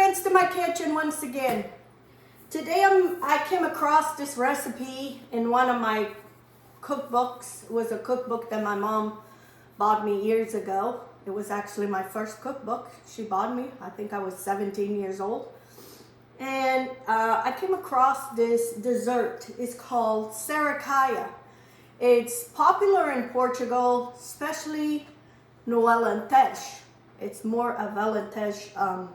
Friends to my kitchen once again. Today I came across this recipe in one of my cookbooks. It was a cookbook that my mom bought me years ago. It was actually my first cookbook she bought me. I think I was 17 years old. And I came across this dessert. It's called Sericaia. It's popular in Portugal, especially no Alentejo. It's more of Alentejo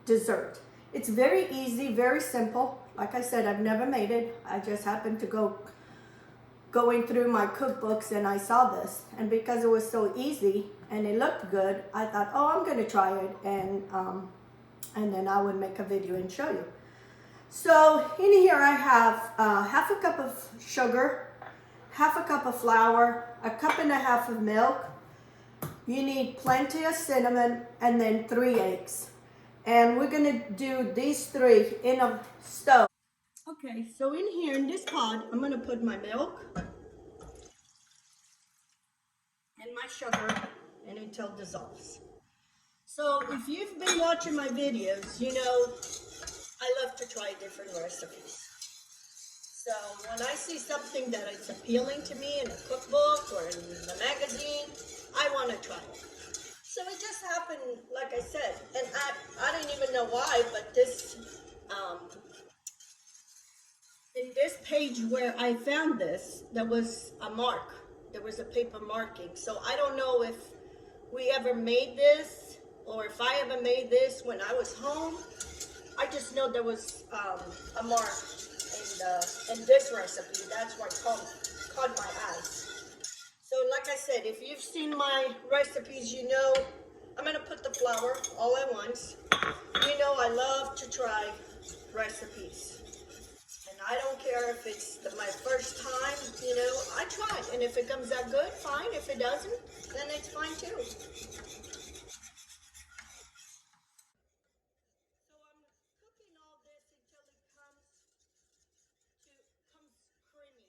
dessert. It's very easy, very simple. Like I said, I've never made it. I just happened to going through my cookbooks and I saw this. And because it was so easy and it looked good, I thought, oh, I'm gonna try it and then I would make a video and show you. So in here I have half a cup of sugar, half a cup of flour, a cup and a half of milk. You need plenty of cinnamon and then 3 eggs. And we're gonna do these 3 in a stove. Okay, so in here in this pot, I'm gonna put my milk and my sugar and until it dissolves. So if you've been watching my videos, you know I love to try different recipes. So when I see something that is appealing to me in a cookbook or in the magazine, I want to try it. So it just happened, like I said, and I didn't even know why, but this, in this page where I found this, there was a mark. There was a paper marking. So I don't know if we ever made this or if I ever made this when I was home. I just know there was a mark in this recipe. That's what caught my eyes. So like I said, if you've seen my recipes, you know I'm going to put the flour all at once. You know I love to try recipes. And I don't care if it's my first time, you know, I try. And if it comes out good, fine. If it doesn't, then it's fine too. So I'm cooking all this until it comes creamy.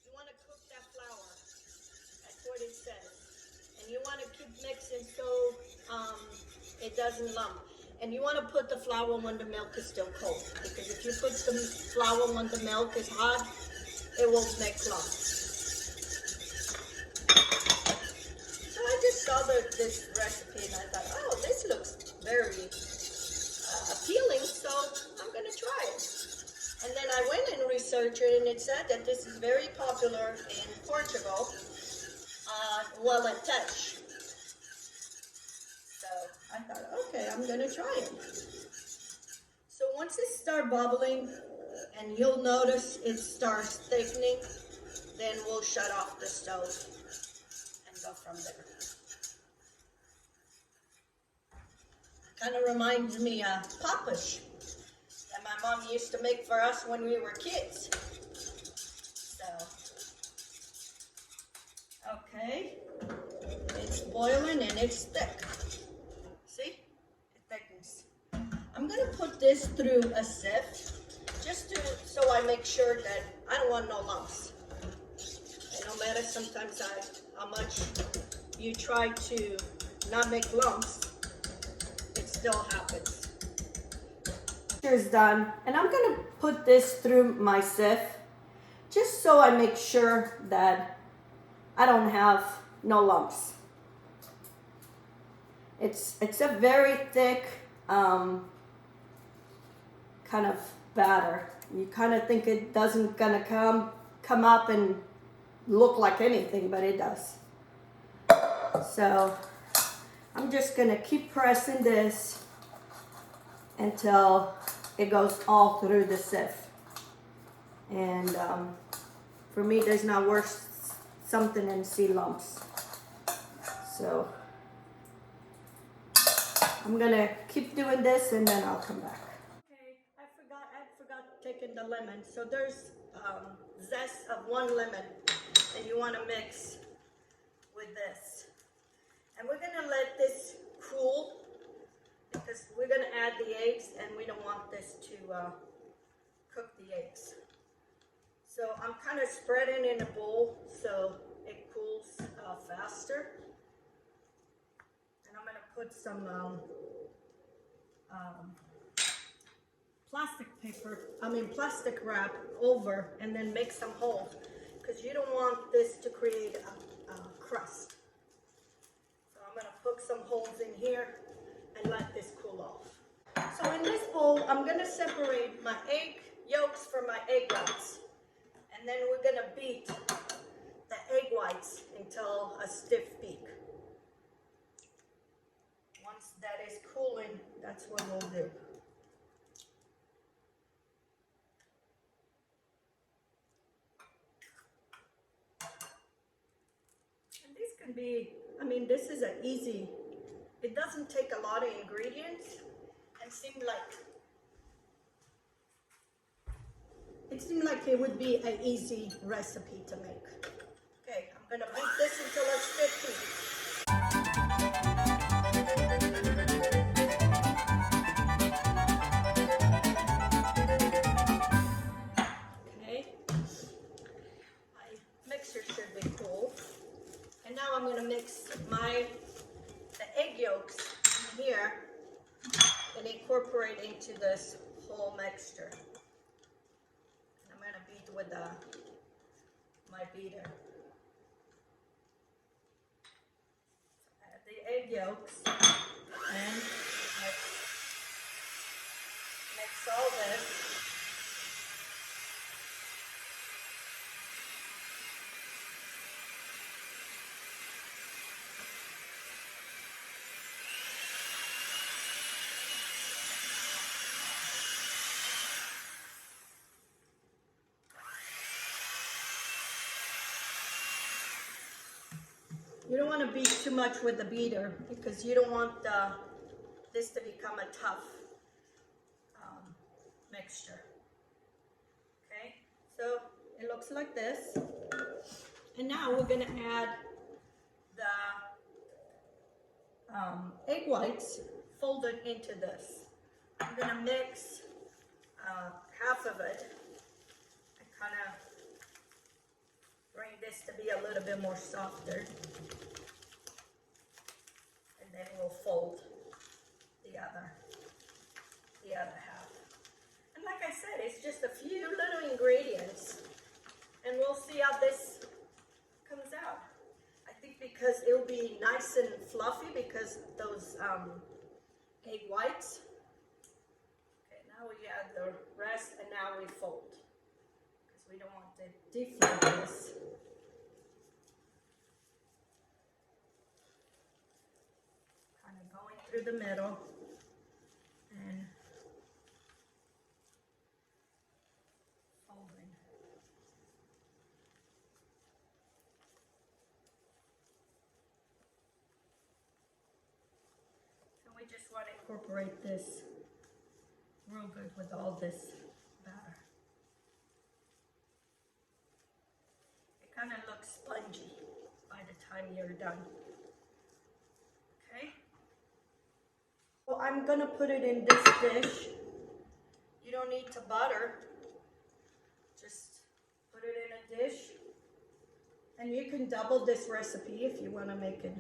You want to cook that flour. That's what it says. And you want to keep mixing so it doesn't lump. And you want to put the flour when the milk is still cold. Because if you put the flour when the milk is hot, it will make lumps. So I just saw this recipe and I thought, oh, this looks very appealing, so I'm going to try it. And then I went and researched it, and it said that this is very popular in Portugal, Alentejo. So I thought, okay, I'm going to try it. So once it starts bubbling, and you'll notice it starts thickening, then we'll shut off the stove and go from there. Kind of reminds me of papas that my mom used to make for us when we were kids. So, okay, it's boiling and it's thick. See, it thickens. I'm gonna put this through a sieve, so I make sure that I don't want no lumps. And no matter sometimes how much you try to not make lumps, it still happens. Is done, and I'm gonna put this through my sieve just so I make sure that I don't have no lumps. It's a very thick kind of batter. You kind of think it doesn't gonna come up and look like anything, but it does. So I'm just gonna keep pressing this until it goes all through the sieve. And for me, there's not worse something than see lumps. So I'm gonna keep doing this and then I'll come back. Okay, I forgot taking the lemon. So there's zest of 1 lemon, and you want to mix with this. And we're gonna let this cool, because we're going to add the eggs and we don't want this to cook the eggs. So I'm kind of spreading in a bowl so it cools faster. And I'm going to put some plastic wrap over and then make some holes because you don't want this to create a crust. So I'm going to poke some holes in here and let this cool off. So in this bowl, I'm going to separate my egg yolks from my egg whites. And then we're going to beat the egg whites until a stiff peak. Once that is cooling, that's what we'll do. And these can be, this is an easy, it doesn't take a lot of ingredients and it seemed like it would be an easy recipe to make. Okay, I'm gonna beat this until it's 50. Okay, my mixer should be cool. And now I'm gonna mix the egg yolks in here and incorporate into this whole mixture. With my beater. So add the egg yolks and mix all this. You don't want to beat too much with the beater because you don't want this to become a tough mixture. Okay, so it looks like this. And now we're going to add the egg whites folded into this. I'm going to mix half of it and kind of bring this to be a little bit more softer. And then we'll fold the other half. And like I said, it's just a few little ingredients. And we'll see how this comes out. I think because it'll be nice and fluffy because those egg whites. Okay, now we add the rest and now we fold. Because we don't want to deep fry this. Kind of going through the middle and folding. So we just want to incorporate this real good with all this batter. It kind of looks spongy by the time you're done. Okay? So I'm gonna put it in this dish. You don't need to butter. Just put it in a dish. And you can double this recipe if you want to make it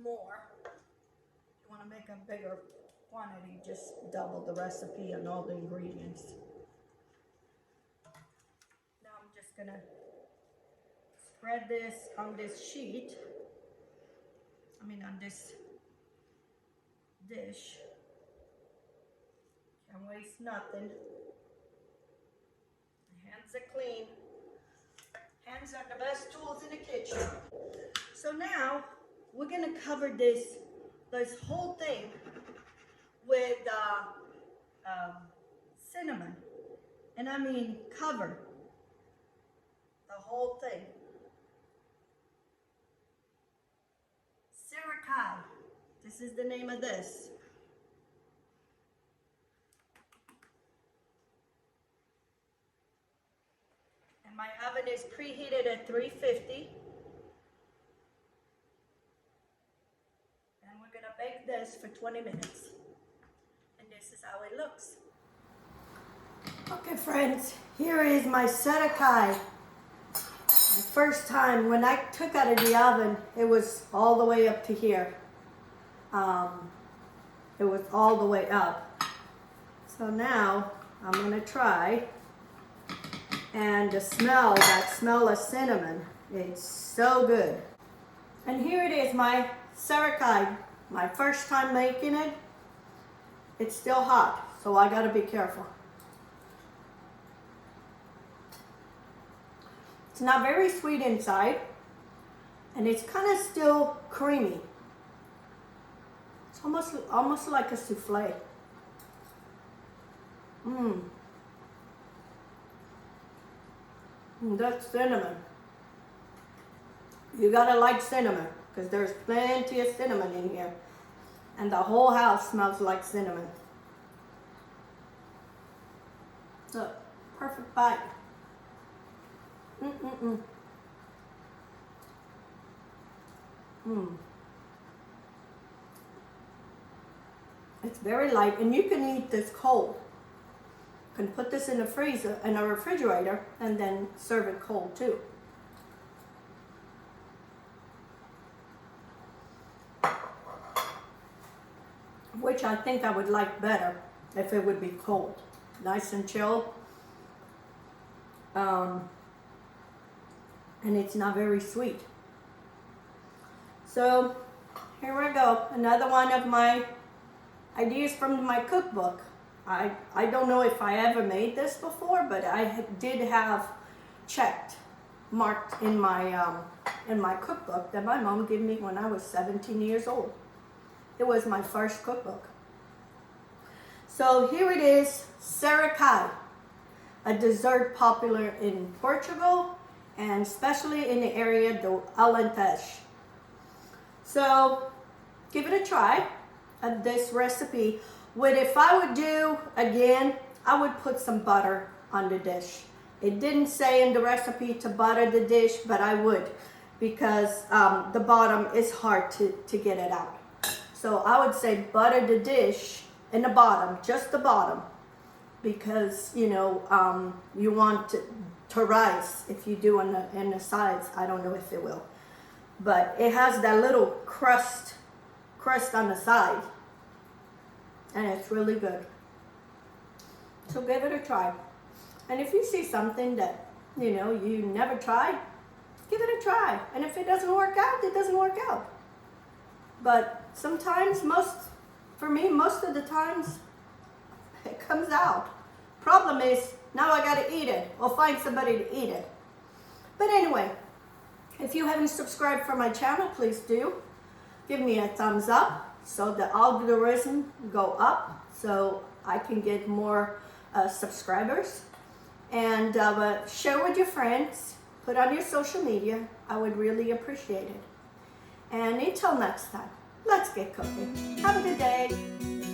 more. If you want to make a bigger quantity, just double the recipe and all the ingredients. Now I'm just gonna spread this on this sheet. On this dish. Can't waste nothing. My hands are clean. Hands are the best tools in the kitchen. So now we're gonna cover this whole thing with cinnamon. And I mean cover the whole thing. Sericaia. This is the name of this. And my oven is preheated at 350. And we're gonna bake this for 20 minutes. And this is how it looks. Okay friends, here is my Sericaia. My first time, when I took out of the oven, it was all the way up to here. it was all the way up. So now I'm gonna try, and the smell, that smell of cinnamon, it's so good. And here it is, my Sericaia, my first time making it. It's still hot, so I gotta be careful. It's not very sweet inside, and it's kind of still creamy. It's almost like a souffle. That's cinnamon. You gotta like cinnamon, because there's plenty of cinnamon in here. And the whole house smells like cinnamon. Look, perfect bite. It's very light, and you can eat this cold. You can put this in the freezer, in a refrigerator, and then serve it cold too. Which I think I would like better if it would be cold. Nice and chill. And it's not very sweet. So here we go. Another one of my ideas from my cookbook. I don't know if I ever made this before, but I did have marked in my cookbook that my mom gave me when I was 17 years old. It was my first cookbook. So here it is, Sericaia, a dessert popular in Portugal and especially in the area do Alentejo. So give it a try of this recipe. If I would do again, I would put some butter on the dish. It didn't say in the recipe to butter the dish, but I would, because the bottom is hard to get it out. So I would say butter the dish in the bottom, just the bottom, because you want to rise. If you do in the sides, I don't know if it will, but it has that little crust on the side, and it's really good. So give it a try. And if you see something that you never tried, give it a try. And if it doesn't work out, it doesn't work out. But sometimes, most of the times, it comes out. Problem is, now I gotta eat it, or find somebody to eat it. But anyway, if you haven't subscribed for my channel, please do. Give me a thumbs up so the algorithm go up, so I can get more subscribers. And share with your friends, put on your social media. I would really appreciate it. And until next time, let's get cooking. Have a good day.